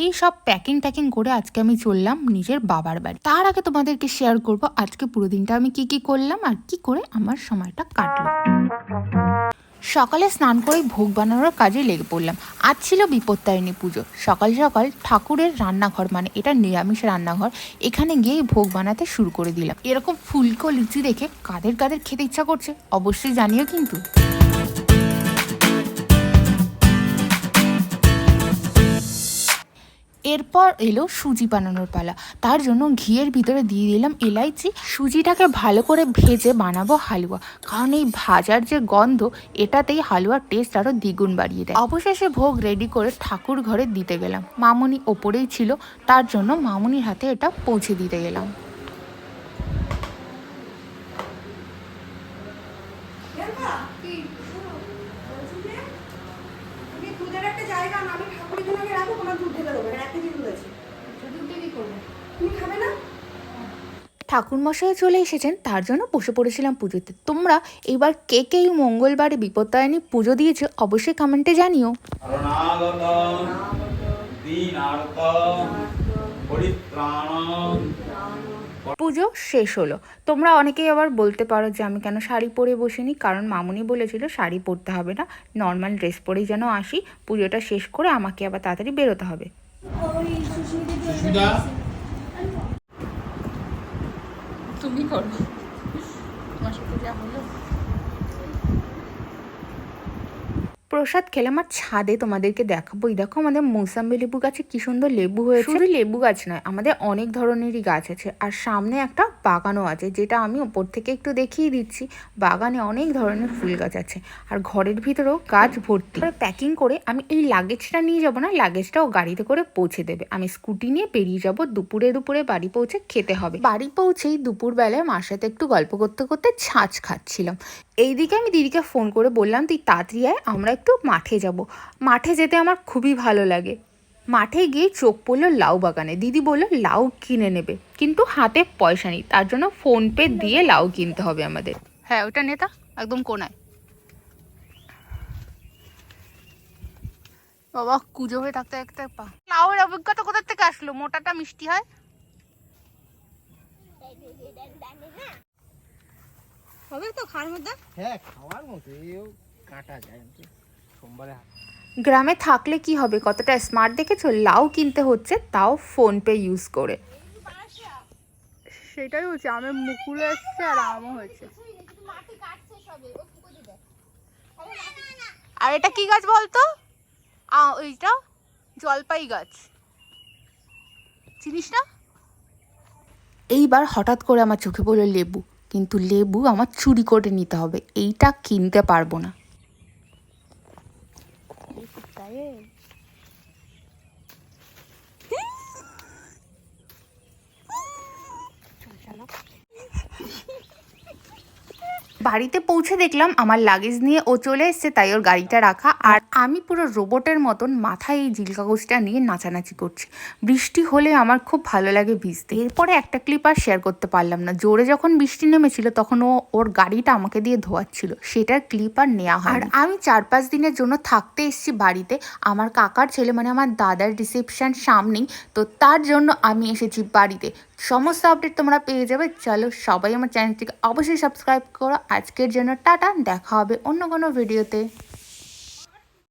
এই সব প্যাকিং ট্যাকিং করে আজকে আমি চললাম নিজের বাবার বাড়ি। তার আগে তোমাদেরকে শেয়ার করব আজকে পুরো দিনটা আমি কি কি করলাম আর কি করে আমার সময়টা কাটলো। সকালে স্নান করে ভোগ বানানোর কাজে লেগে পড়লাম। আজ ছিল বিপত্তারিণী পুজো। সকাল সকাল ঠাকুরের রান্নাঘর, মানে এটা নিরামিষ রান্নাঘর, এখানে গিয়ে ভোগ বানাতে শুরু করে দিলাম। এরকম ফুলকো লিচি দেখে কাদের কাদের খেতে ইচ্ছা করছে অবশ্যই জানিও কিন্তু। এরপর এলো সুজি বানানোর পালা। তার জন্য ঘিয়ের ভিতরে দিয়ে দিলাম এলাইচি। সুজিটাকে ভালো করে ভেজে বানাবো হালুয়া, কারণ এই ভাজার যে গন্ধ এটাতেই হালুয়ার টেস্ট আরো দ্বিগুণ বাড়িয়ে দেয়। অবশেষে ভোগ রেডি করে ঠাকুর ঘরে দিতে গেলাম। মামুনি ওপরেই ছিল, তার জন্য মামুনির হাতে এটা পৌঁছে দিতে গেলাম। ঠাকুরমশাই চলে এসেছেন, তার জন্য বসে পড়েছিলাম পুজোতে। তোমরা এবার কে কে এই মঙ্গলবারে বিপত্তারিণী পুজো দিয়েছো অবশ্যই কমেন্টে জানিও। পুজো শেষ হলো। তোমরা অনেকেই আবার বলতে পারো যে আমি কেন শাড়ি পরে বসিনি, কারণ মামুনি বলেছিল শাড়ি পরতে হবে না, নর্মাল ড্রেস পরেই যেন আসি, পুজোটা শেষ করে আমাকে আবার তাড়াতাড়ি বেরোতে হবে। তুমি করো, তোমার সাথে যা হলো। প্রসাদ খেলাম আর ছাদে তোমাদেরকে দেখাবো। দেখো আমাদের মৌসাম্বি লেবু গাছে কি সুন্দর লেবু হয়েছে। শুধু লেবু গাছ নয়, আমাদের অনেক ধরনেরই গাছ আছে, আর সামনে একটা বাগানও আছে, যেটা আমি ওপর থেকে একটু দেখিয়ে দিচ্ছি। বাগানে অনেক ধরনের ফুল গাছ আছে, আর ঘরের ভিতরেও গাছ ভর্তি। প্যাকিং করে আমি এই লাগেজটা নিয়ে যাব না, লাগেজটাও গাড়িতে করে পৌঁছে দেবে। আমি স্কুটি নিয়ে বেরিয়ে যাব। দুপুরে বাড়ি পৌঁছে খেতে হবে। বাড়ি পৌঁছেই দুপুরবেলায় মার সাথে একটু গল্প করতে করতে ছাঁচ খাচ্ছিলাম। এইদিকে আমি দিদিকে ফোন করে বললাম তুই তাড়াতাড়ি আয়, আমরা একটু মাঠে যাব। মাঠে যেতে আমার খুবই ভালো লাগে। মাঠে গিয়ে চোখ পড়লো লাউ বাগানে। দিদি বললো লাউ কিনে নেবে, কিন্তু হাতে পয়সা নেই, তার জন্য ফোনপে দিয়ে লাউ কিনতে হবে আমাদের। হ্যাঁ ওটা নেতা একদম কোনায়। বাবা কুজো হয়ে থাকতে থাকতে পা। লাউয়ের অভিজ্ঞতা কোথা থেকে আসলো? মোটাটা মিষ্টি হয়। হবে তো খাওয়ার মধ্যে? হ্যাঁ খাওয়ার মতো, এও কাটা যায় সোমবারে। গ্রামে থাকলে কি হবে, কতটা স্মার্ট দেখেছো, লাউ কিনতে হচ্ছে তাও ফোন পে ইউজ করে। সেটাই হচ্ছে, আমের মুকুলে এসছে আর আমও হয়েছে। আর এটা কি গাছ বলতো? ওইটা জলপাই গাছ, চিনিস না? এইবার হঠাৎ করে আমার চোখে পড়লো লেবু, কিন্তু লেবু আমার চুরি করে নিতে হবে, এইটা কিনতে পারবো না। বাড়িতে পৌঁছে দেখলাম আমার লাগেজ নিয়ে ও চলে এসছে, তাই ওর গাড়িটা রাখা, আর আমি পুরো রোবটের মতন মাথায় এই জিল কাগজটা নিয়ে নাচানাচি করছি। বৃষ্টি হলে আমার খুব ভালো লাগে ভিজতে। এরপরে একটা ক্লিপ আর শেয়ার করতে পারলাম না। জোরে যখন বৃষ্টি নেমেছিল তখন ও ওর গাড়িটা আমাকে দিয়ে ধোয়াচ্ছিল, সেটার ক্লিপ আর নেওয়া হয়। আর আমি 4-5 দিনের জন্য থাকতে এসেছি বাড়িতে। আমার কাকার ছেলে মানে আমার দাদার রিসেপশন সামনেই, তো তার জন্য আমি এসেছি বাড়িতে। সমস্ত আপডেট তোমরা পেয়ে যাবে। চলো সবাই আমার চ্যানেলটিকে অবশ্যই সাবস্ক্রাইব করো। আজকের জন্য টাটা, দেখা হবে অন্য কোনো ভিডিওতে।